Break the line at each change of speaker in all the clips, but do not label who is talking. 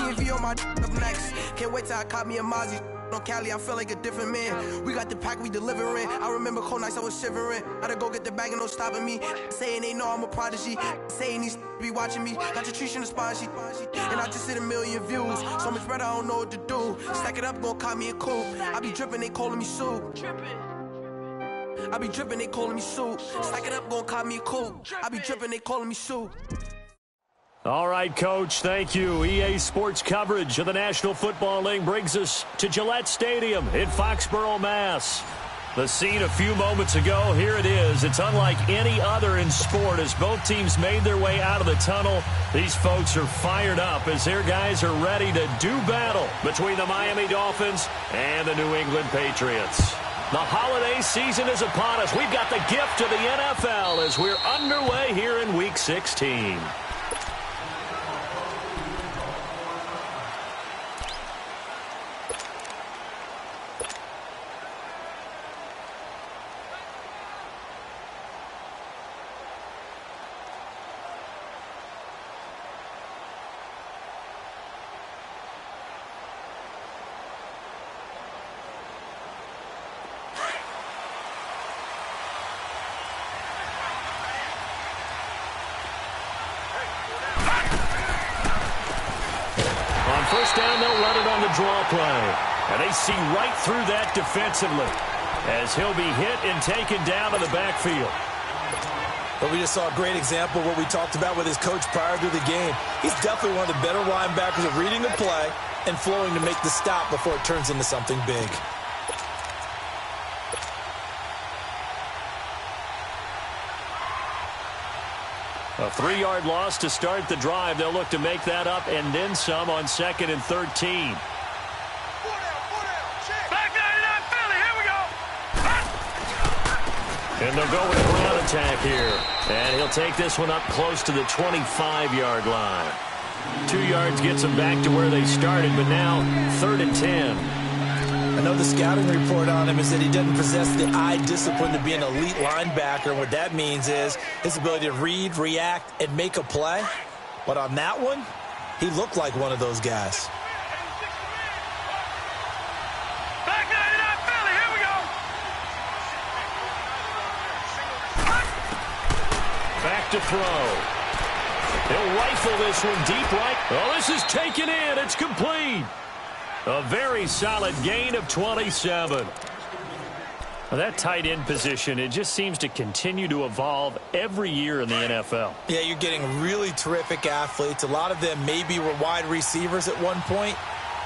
DMV on my up next. Can't wait till I caught me a Mozzie. On Cali, I feel like a different man. We got the pack, we delivering. I remember cold nights, I was shivering. Had to go get the bag and no stopping me. Saying they know I'm a prodigy. Saying these be watching me. Got your trees in the spine, and I just hit 1 million views. So much better, I don't know what to do. Stack it up, gon' call me a coupe. I be dripping, they calling me soup. I be dripping, they calling me soup. Stack it up, gon' call me a coupe. I be dripping, they calling me soup.
All right, Coach, thank you. EA Sports coverage of the National Football League brings us to Gillette Stadium in Foxborough, Mass. The scene a few moments ago, here it is. It's unlike any other in sport as both teams made their way out of the tunnel. These folks are fired up as their guys are ready to do battle between the Miami Dolphins and the New England Patriots. The holiday season is upon us. We've got the gift of the NFL as we're underway here in Week 16. First down, they'll run it on the draw play. And they see right through that defensively as he'll be hit and taken down to the backfield.
But we just saw a great example of what we talked about with his coach prior to the game. He's definitely one of the better linebackers at reading the play and flowing to make the stop before it turns into something big.
A 3-yard loss to start the drive. They'll look to make that up and then some on 2nd and 13.
Back 99 Philly, here we go.
And they'll go with a ground attack here. And he'll take this one up close to the 25-yard line. 2 yards gets them back to where they started, but now 3rd and 10.
I know the scouting report on him is that he doesn't possess the eye discipline to be an elite linebacker. And what that means is his ability to read, react, and make a play. But on that one, he looked like one of those guys.
Back 99 Philly, here we go.
Back to throw. He'll rifle this one deep right. Oh, this is taken in. It's complete. A very solid gain of 27. Well, that tight end position, it just seems to continue to evolve every year in the NFL.
Yeah, you're getting really terrific athletes. A lot of them maybe were wide receivers at one point.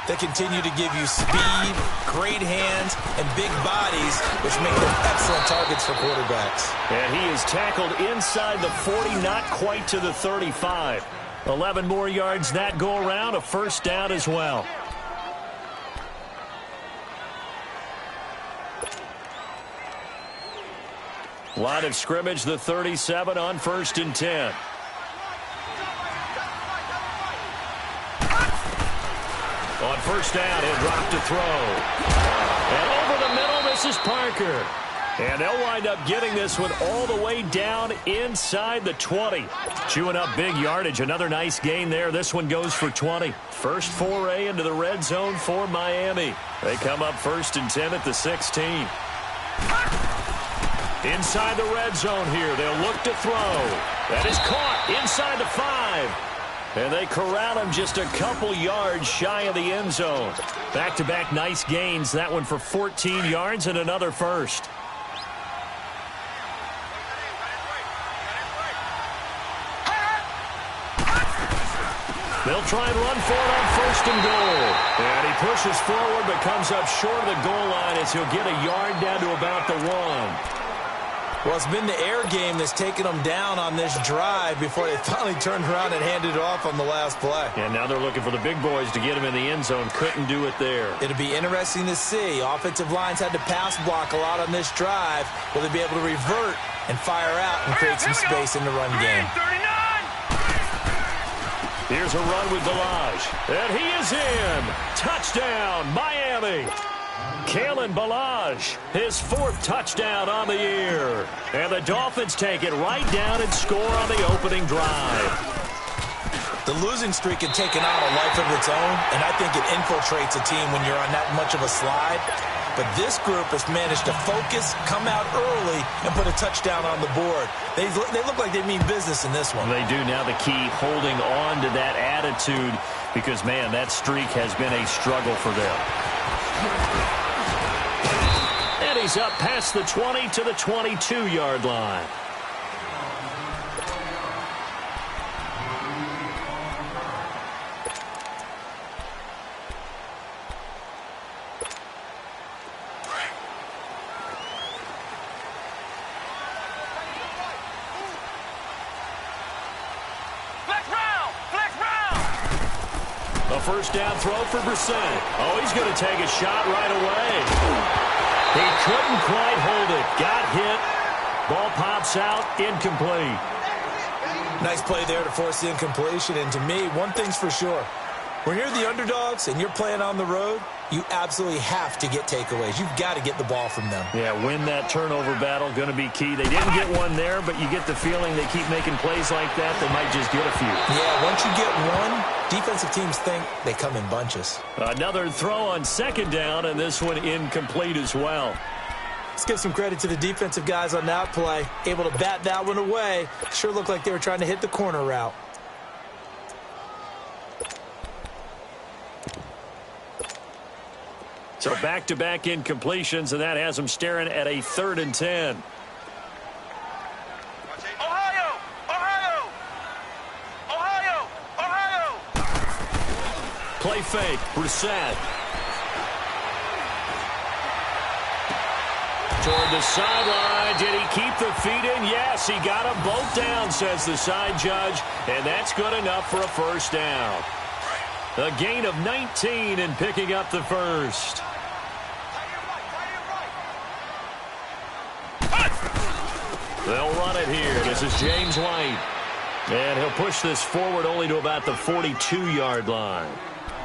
They continue to give you speed, great hands, and big bodies, which make them excellent targets for quarterbacks.
And he is tackled inside the 40, not quite to the 35. 11 more yards that go around, a first down as well. Line of scrimmage, the 37 on 1st and 10. On 1st down, he'll drop to throw. And over the middle, this is Parker. And they'll wind up getting this one all the way down inside the 20. Chewing up big yardage. Another nice gain there. This one goes for 20. First foray into the red zone for Miami. They come up 1st and 10 at the 16. Inside the red zone here. They'll look to throw. That is caught inside the 5. And they corral him just a couple yards shy of the end zone. Back-to-back nice gains. That one for 14 yards and another first. They'll try and run for it on 1st and goal. And he pushes forward but comes up short of the goal line as he'll get a yard down to about the 1.
Well, it's been the air game that's taken them down on this drive before they finally turned around and handed it off on the last play.
And now they're looking for the big boys to get him in the end zone. Couldn't do it there.
It'll be interesting to see. Offensive lines had to pass block a lot on this drive. Will they be able to revert and fire out and create some space in the run game?
39.
Here's a run with Ballage. And he is in. Touchdown, Miami. Kalen Ballage, his 4th touchdown on the year. And the Dolphins take it right down and score on the opening drive.
The losing streak had taken on a life of its own, and I think it infiltrates a team when you're on that much of a slide. But this group has managed to focus, come out early, and put a touchdown on the board. They look like they mean business in this one.
They do. Now the key, holding on to that attitude, because, man, that streak has been a struggle for them. And he's up past the 20 to the 22-yard line. First down throw for Brissett. Oh, he's going to take a shot right away. He couldn't quite hold it. Got hit. Ball pops out. Incomplete.
Nice play there to force the incompletion. And to me, one thing's for sure. When you're the underdogs and you're playing on the road, you absolutely have to get takeaways. You've got to get the ball from them.
Yeah, win that turnover battle, going to be key. They didn't get one there, but you get the feeling they keep making plays like that, they might just get a few.
Yeah, once you get one, defensive teams think they come in bunches.
Another throw on second down, and this one incomplete as well.
Let's give some credit to the defensive guys on that play. Able to bat that one away. Sure looked like they were trying to hit the corner route.
So back-to-back incompletions, and that has them staring at a 3rd and 10.
Ohio! Ohio! Ohio! Ohio!
Play fake. Brissett. Toward the sideline. Did he keep the feet in? Yes, he got them both down, says the side judge, and that's good enough for a first down. A gain of 19 and picking up the first. They'll run it here. This is James White. And he'll push this forward only to about the 42-yard line.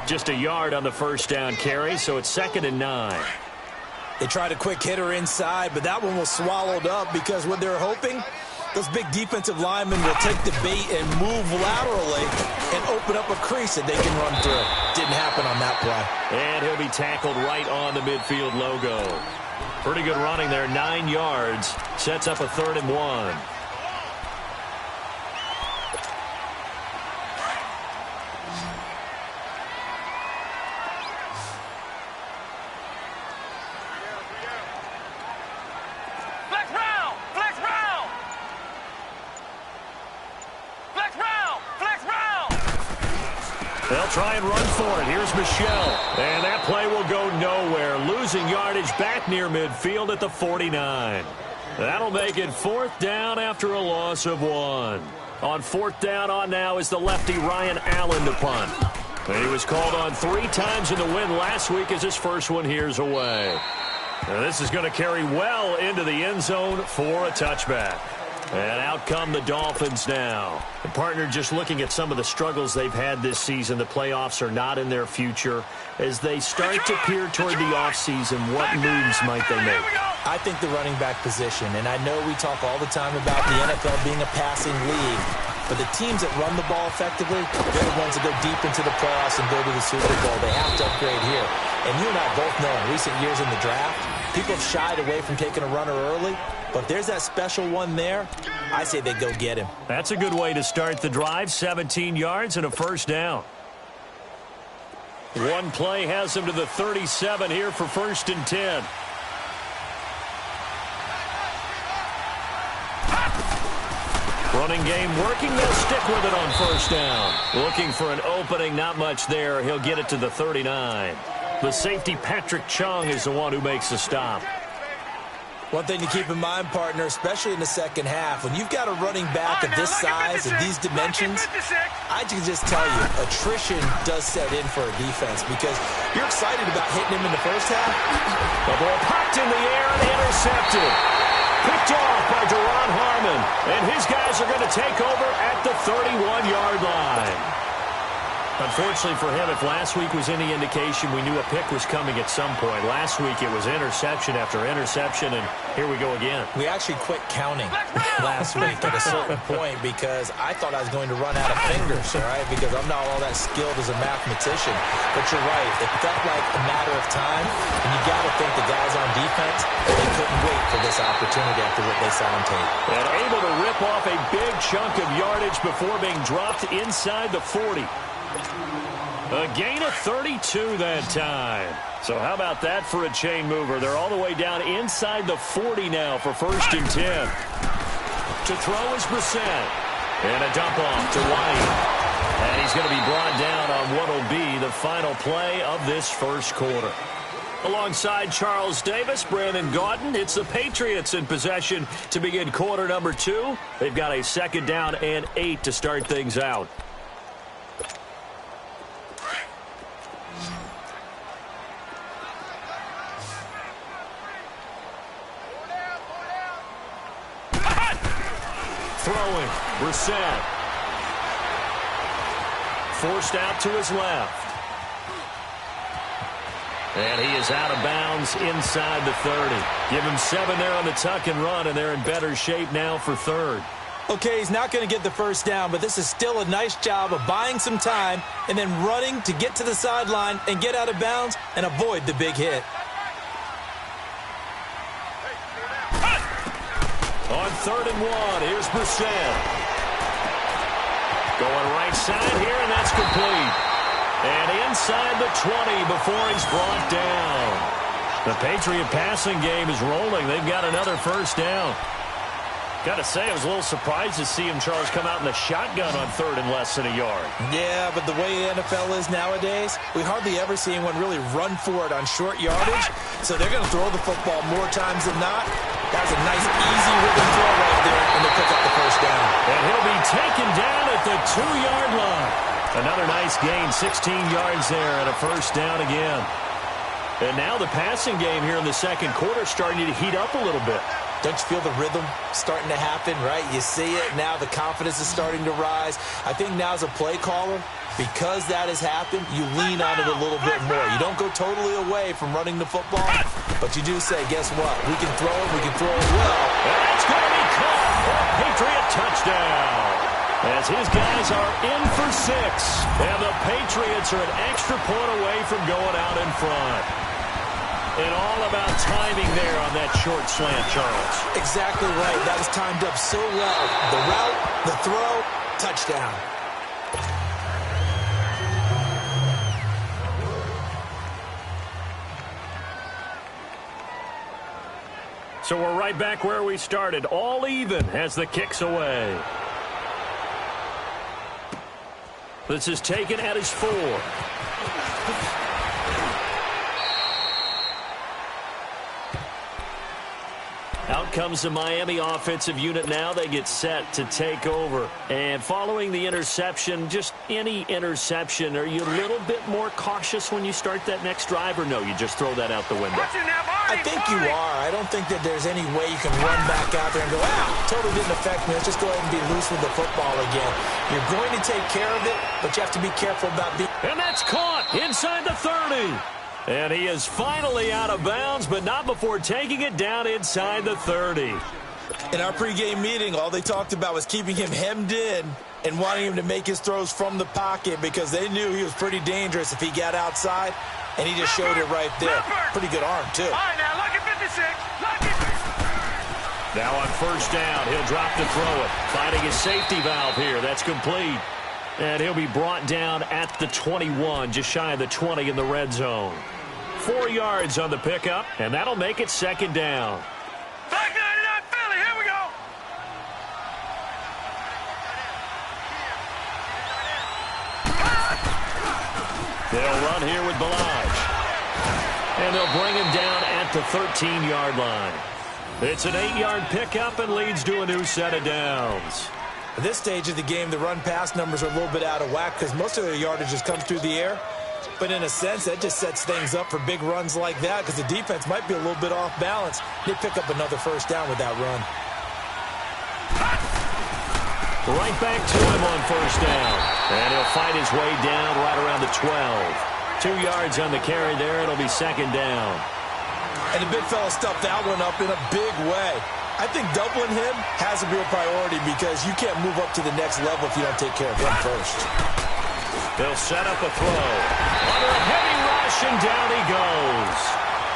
Just a yard on the first down carry, so it's 2nd and 9.
They tried a quick hitter inside, but that one was swallowed up because what they're hoping, those big defensive linemen will take the bait and move laterally and open up a crease that they can run through. Didn't happen on that play.
And he'll be tackled right on the midfield logo. Pretty good running there, 9 yards. Sets up a 3rd and 1.
Flex round! Flex round! Flex round! Flex round!
They'll try and run for it. Here's Michelle. And that play will go nowhere. Losing yardage back near midfield at the 49. That'll make it 4th down after a loss of 1. On 4th down on now is the lefty Ryan Allen to punt. And he was called on 3 times in the win last week as his first one here's away. And this is going to carry well into the end zone for a touchback. And out come the Dolphins now. The partner, just looking at some of the struggles they've had this season, the playoffs are not in their future. As they start to peer toward the offseason, what moves might they make?
I think the running back position, and I know we talk all the time about the NFL being a passing league, but the teams that run the ball effectively, they're the ones that go deep into the playoffs and go to the Super Bowl. They have to upgrade here. And you and I both know in recent years in the draft, people have shied away from taking a runner early, but if there's that special one there, I say they go get him.
That's a good way to start the drive. 17 yards and a first down. One play has him to the 37 here for 1st and 10. Running game working. They'll stick with it on 1st down. Looking for an opening. Not much there. He'll get it to the 39. The safety, Patrick Chung, is the one who makes the stop.
One thing to keep in mind, partner, especially in the second half, when you've got a running back of this size and these dimensions, I can just tell you, attrition does set in for a defense because you're excited about hitting him in the first half.
The ball popped in the air and intercepted. Picked off by Deron Harmon, and his guys are going to take over at the 31-yard line. Unfortunately for him, if last week was any indication, we knew a pick was coming at some point. Last week it was interception after interception, and here we go again.
We actually quit counting last week at a certain point because I thought I was going to run out of fingers, all right, because I'm not all that skilled as a mathematician. But you're right. It felt like a matter of time, and you got to think the guys on defense, they couldn't wait for this opportunity after what they saw on tape.
And able to rip off a big chunk of yardage before being dropped inside the 40. A gain of 32 that time. So how about that for a chain mover? They're all the way down inside the 40 now for 1st and 10. To throw is Brissett. And a dump off to White. And he's going to be brought down on what will be the final play of this first quarter. Alongside Charles Davis, Brandon Gaudin, it's the Patriots in possession to begin quarter number 2. They've got a 2nd down and 8 to start things out. Throwing, Brissett. Forced out to his left. And he is out of bounds inside the 30. Give him 7 there on the tuck and run, and they're in better shape now for 3rd.
Okay, he's not going to get the first down, but this is still a nice job of buying some time and then running to get to the sideline and get out of bounds and avoid the big hit.
On 3rd and 1, here's Brissett. Going right side here, and that's complete. And inside the 20 before he's brought down. The Patriot passing game is rolling. They've got another first down. Got to say, I was a little surprised to see him, Charles, come out in the shotgun on 3rd and less than a yard.
Yeah, but the way the NFL is nowadays, we hardly ever see anyone really run for it on short yardage. So they're going to throw the football more times than not. That was a nice, easy rhythm throw right there, and they pick up the first down.
And he'll be taken down at the 2-yard line. Another nice gain, 16 yards there, and a first down again. And now the passing game here in the second quarter is starting to heat up a little bit.
Don't you feel the rhythm starting to happen, right? You see it. Now the confidence is starting to rise. I think now as a play caller, because that has happened, you lean on it a little bit more. You don't go totally away from running the football, but you do say, guess what? We can throw it. We can throw it well.
And it's going to be caught for a Patriot touchdown. As his guys are in for 6. And the Patriots are an extra point away from going out in front. And all about timing there on that short slant, Charles.
Exactly right. That was timed up so well. The route, the throw, touchdown.
So we're right back where we started. All even as the kick's away. This is taken at his 4. Out comes the Miami offensive unit now. They get set to take over. And following the interception, just any interception, are you a little bit more cautious when you start that next drive, or no, you just throw that out the window?
I think you are. I don't think that there's any way you can run back out there and go, totally didn't affect me. Let's just go ahead and be loose with the football again. You're going to take care of it, but you have to be careful about being...
And that's caught inside the 30. And he is finally out of bounds, but not before taking it down inside the 30.
In our pregame meeting, all they talked about was keeping him hemmed in and wanting him to make his throws from the pocket because they knew he was pretty dangerous if he got outside, and he just showed it right there. Pretty good arm, too.
All right, now, look at 56. Look at...
Now on first down, he'll drop to throw it. Finding his safety valve here. That's complete. And he'll be brought down at the 21, just shy of the 20 in the red zone. 4 yards on the pickup, and that'll make it 2nd down.
Back 99 Philly, here we go.
They'll run here with Balaj. And they'll bring him down at the 13-yard line. It's an 8-yard pickup and leads to a new set of downs.
At this stage of the game, the run-pass numbers are a little bit out of whack because most of their yardage just comes through the air. But in a sense, that just sets things up for big runs like that because the defense might be a little bit off balance. They pick up another first down with that run.
Right back to him on first down. And he'll fight his way down right around the 12. 2 yards on the carry there. It'll be second down.
And the big fella stuffed that one up in a big way. I think doubling him has to be a priority because you can't move up to the next level if you don't take care of him first.
They'll set up a throw. Under a heavy rush, and down he goes.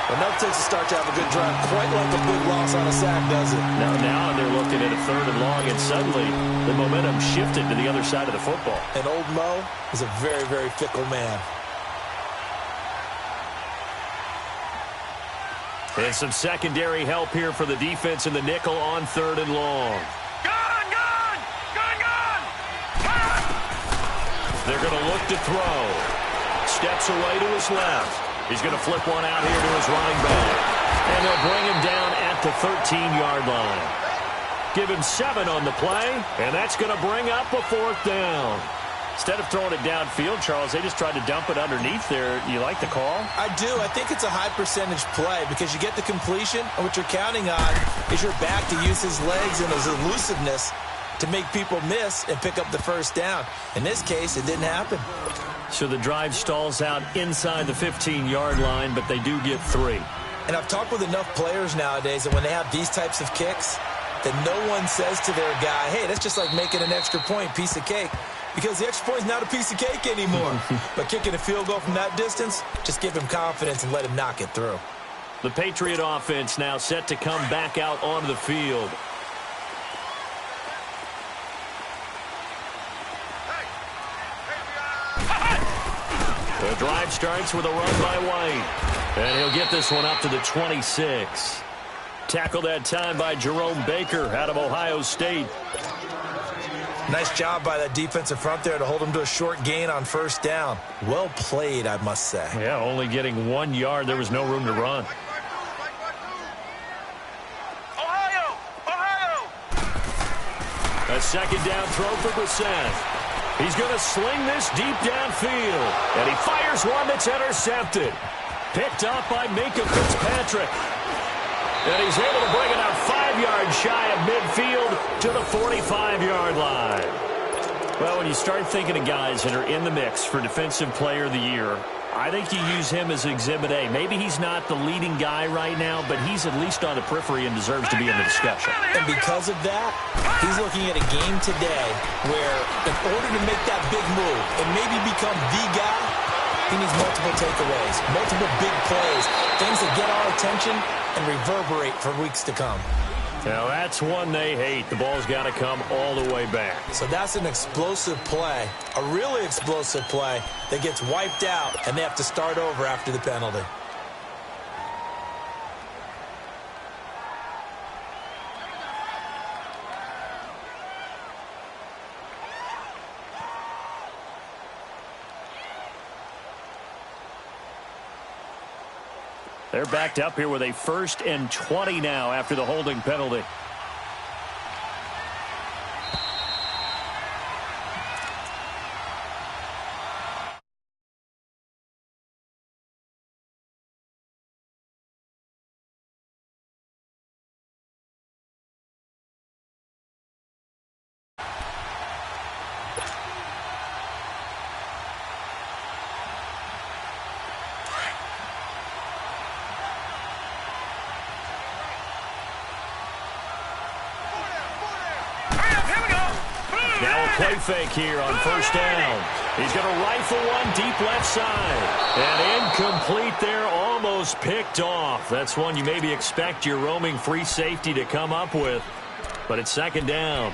Enough takes to start to have a good drive. Quite like a big loss on a sack, does it?
Now they're looking at a 3rd and long, and suddenly the momentum shifted to the other side of the football.
And old Mo is a very, very fickle man.
And some secondary help here for the defense in the nickel on 3rd and long.
Gun!
They're going to look to throw. Steps away to his left. He's going to flip one out here to his running back. And they'll bring him down at the 13-yard line. Give him 7 on the play, and that's going to bring up a 4th down. Instead of throwing it downfield, Charles, they just tried to dump it underneath there. You like the call?
I do. I think it's a high-percentage play because you get the completion, and what you're counting on is your back to use his legs and his elusiveness to make people miss and pick up the first down. In this case, it didn't happen.
So the drive stalls out inside the 15-yard line, but they do get 3.
And I've talked with enough players nowadays that when they have these types of kicks, that no one says to their guy, hey, that's just like making an extra point, piece of cake. Because the extra point is not a piece of cake anymore. But kicking a field goal from that distance, just give him confidence and let him knock it through.
The Patriot offense now set to come back out onto the field. The drive starts with a run by White. And he'll get this one up to the 26. Tackled that time by Jerome Baker out of Ohio State.
Nice job by that defensive front there to hold him to a short gain on first down. Well played, I must say.
Yeah, only getting 1 yard. There was no room to run.
Ohio!
A second down throw for Brissett. He's going to sling this deep downfield. And he fires one that's intercepted. Picked up by Minka Fitzpatrick. And he's able to bring it out 5 yards shy of midfield to the 45-yard line. Well, when you start thinking of guys that are in the mix for Defensive Player of the Year, I think you use him as Exhibit A. Maybe he's not the leading guy right now, but he's at least on the periphery and deserves to be in the discussion.
And because of that, he's looking at a game today where in order to make that big move and maybe become the guy, he needs multiple takeaways, multiple big plays, things that get our attention and reverberate for weeks to come.
Now, that's one they hate. The ball's got to come all the way back.
So that's an explosive play, a really explosive play that gets wiped out, and they have to start over after the penalty.
They're backed up here with a 1st and 20 now after the holding penalty. Play fake here on first down. He's going to rifle one deep left side. And incomplete there, almost picked off. That's one you maybe expect your roaming free safety to come up with. But it's second down.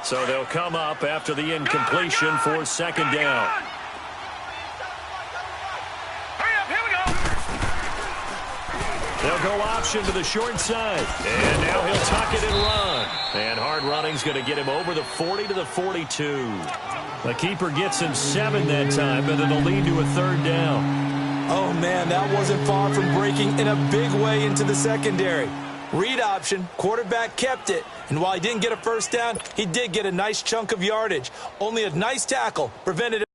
So they'll come up after the incompletion for second down. They'll go option to the short side. And now he'll tuck it and run. And hard running's going to get him over the 40 to the 42. The keeper gets him 7 that time, and it'll lead to a 3rd down.
Oh, man, that wasn't far from breaking in a big way into the secondary. Read option, quarterback kept it. And while he didn't get a first down, he did get a nice chunk of yardage. Only a nice tackle prevented it.